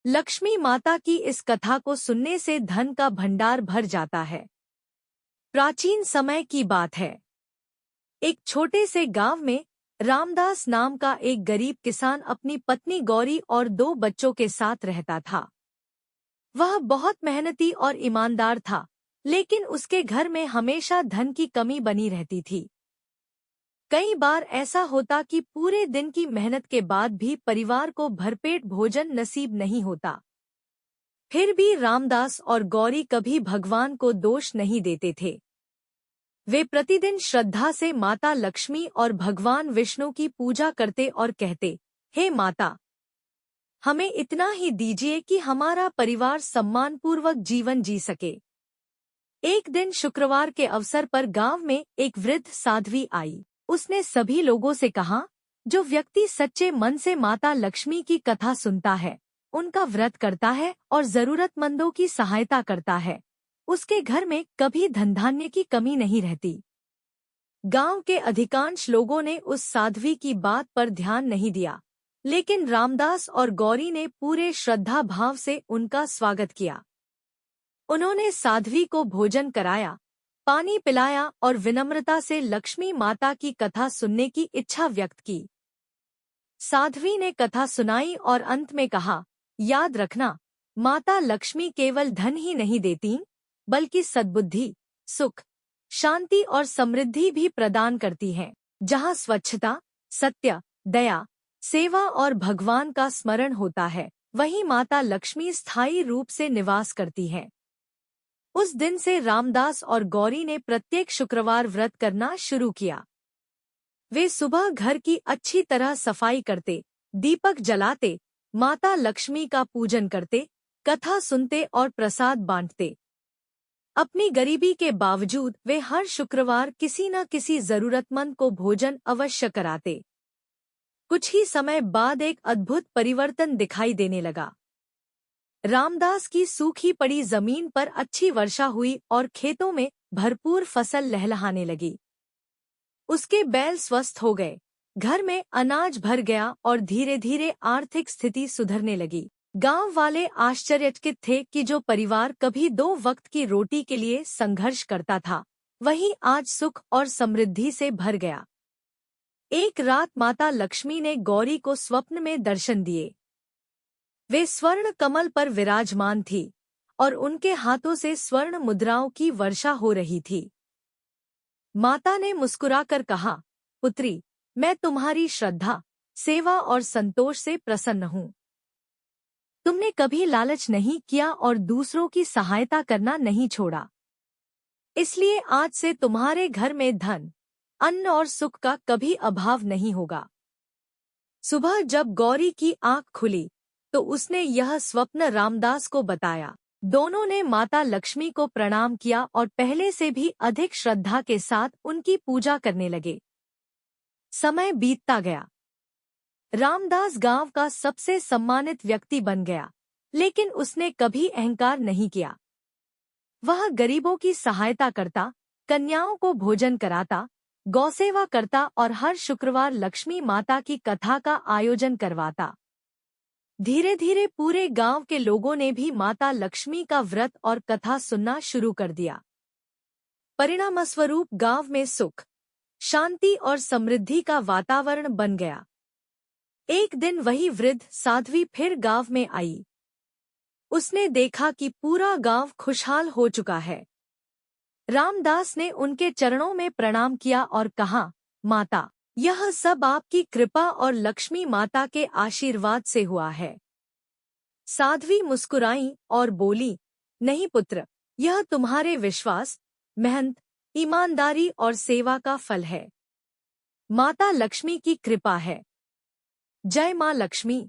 लक्ष्मी माता की इस कथा को सुनने से धन का भंडार भर जाता है। प्राचीन समय की बात है। एक छोटे से गांव में रामदास नाम का एक गरीब किसान अपनी पत्नी गौरी और 2 बच्चों के साथ रहता था। वह बहुत मेहनती और ईमानदार था, लेकिन उसके घर में हमेशा धन की कमी बनी रहती थी। कई बार ऐसा होता कि पूरे दिन की मेहनत के बाद भी परिवार को भरपेट भोजन नसीब नहीं होता। फिर भी रामदास और गौरी कभी भगवान को दोष नहीं देते थे। वे प्रतिदिन श्रद्धा से माता लक्ष्मी और भगवान विष्णु की पूजा करते और कहते, हे माता, हमें इतना ही दीजिए कि हमारा परिवार सम्मानपूर्वक जीवन जी सके। एक दिन शुक्रवार के अवसर पर गांव में एक वृद्ध साध्वी आई। उसने सभी लोगों से कहा, जो व्यक्ति सच्चे मन से माता लक्ष्मी की कथा सुनता है, उनका व्रत करता है और जरूरतमंदों की सहायता करता है, उसके घर में कभी धन धान्य की कमी नहीं रहती। गांव के अधिकांश लोगों ने उस साध्वी की बात पर ध्यान नहीं दिया, लेकिन रामदास और गौरी ने पूरे श्रद्धा भाव से उनका स्वागत किया। उन्होंने साध्वी को भोजन कराया, पानी पिलाया और विनम्रता से लक्ष्मी माता की कथा सुनने की इच्छा व्यक्त की। साध्वी ने कथा सुनाई और अंत में कहा, याद रखना, माता लक्ष्मी केवल धन ही नहीं देती, बल्कि सद्बुद्धि, सुख, शांति और समृद्धि भी प्रदान करती हैं। जहाँ स्वच्छता, सत्य, दया, सेवा और भगवान का स्मरण होता है, वहीं माता लक्ष्मी स्थायी रूप से निवास करती हैं। उस दिन से रामदास और गौरी ने प्रत्येक शुक्रवार व्रत करना शुरू किया। वे सुबह घर की अच्छी तरह सफाई करते, दीपक जलाते, माता लक्ष्मी का पूजन करते, कथा सुनते और प्रसाद बांटते। अपनी गरीबी के बावजूद वे हर शुक्रवार किसी न किसी जरूरतमंद को भोजन अवश्य कराते। कुछ ही समय बाद एक अद्भुत परिवर्तन दिखाई देने लगा। रामदास की सूखी पड़ी जमीन पर अच्छी वर्षा हुई और खेतों में भरपूर फसल लहलहाने लगी। उसके बैल स्वस्थ हो गए, घर में अनाज भर गया और धीरे धीरे आर्थिक स्थिति सुधरने लगी। गांव वाले आश्चर्यचकित थे कि जो परिवार कभी 2 वक्त की रोटी के लिए संघर्ष करता था, वही आज सुख और समृद्धि से भर गया। एक रात माता लक्ष्मी ने गौरी को स्वप्न में दर्शन दिए। वे स्वर्ण कमल पर विराजमान थी और उनके हाथों से स्वर्ण मुद्राओं की वर्षा हो रही थी। माता ने मुस्कुराकर कहा, पुत्री, मैं तुम्हारी श्रद्धा, सेवा और संतोष से प्रसन्न हूँ। तुमने कभी लालच नहीं किया और दूसरों की सहायता करना नहीं छोड़ा। इसलिए आज से तुम्हारे घर में धन, अन्न और सुख का कभी अभाव नहीं होगा। सुबह जब गौरी की आंख खुली, तो उसने यह स्वप्न रामदास को बताया। दोनों ने माता लक्ष्मी को प्रणाम किया और पहले से भी अधिक श्रद्धा के साथ उनकी पूजा करने लगे। समय बीतता गया। रामदास गांव का सबसे सम्मानित व्यक्ति बन गया, लेकिन उसने कभी अहंकार नहीं किया। वह गरीबों की सहायता करता, कन्याओं को भोजन कराता, गौसेवा करता और हर शुक्रवार लक्ष्मी माता की कथा का आयोजन करवाता। धीरे धीरे पूरे गांव के लोगों ने भी माता लक्ष्मी का व्रत और कथा सुनना शुरू कर दिया। परिणामस्वरूप गांव में सुख, शांति और समृद्धि का वातावरण बन गया। एक दिन वही वृद्ध साध्वी फिर गांव में आई। उसने देखा कि पूरा गांव खुशहाल हो चुका है। रामदास ने उनके चरणों में प्रणाम किया और कहा, माता, यह सब आपकी कृपा और लक्ष्मी माता के आशीर्वाद से हुआ है। साध्वी मुस्कुराई और बोली, नहीं पुत्र, यह तुम्हारे विश्वास, मेहनत, ईमानदारी और सेवा का फल है। माता लक्ष्मी की कृपा है। जय मां लक्ष्मी।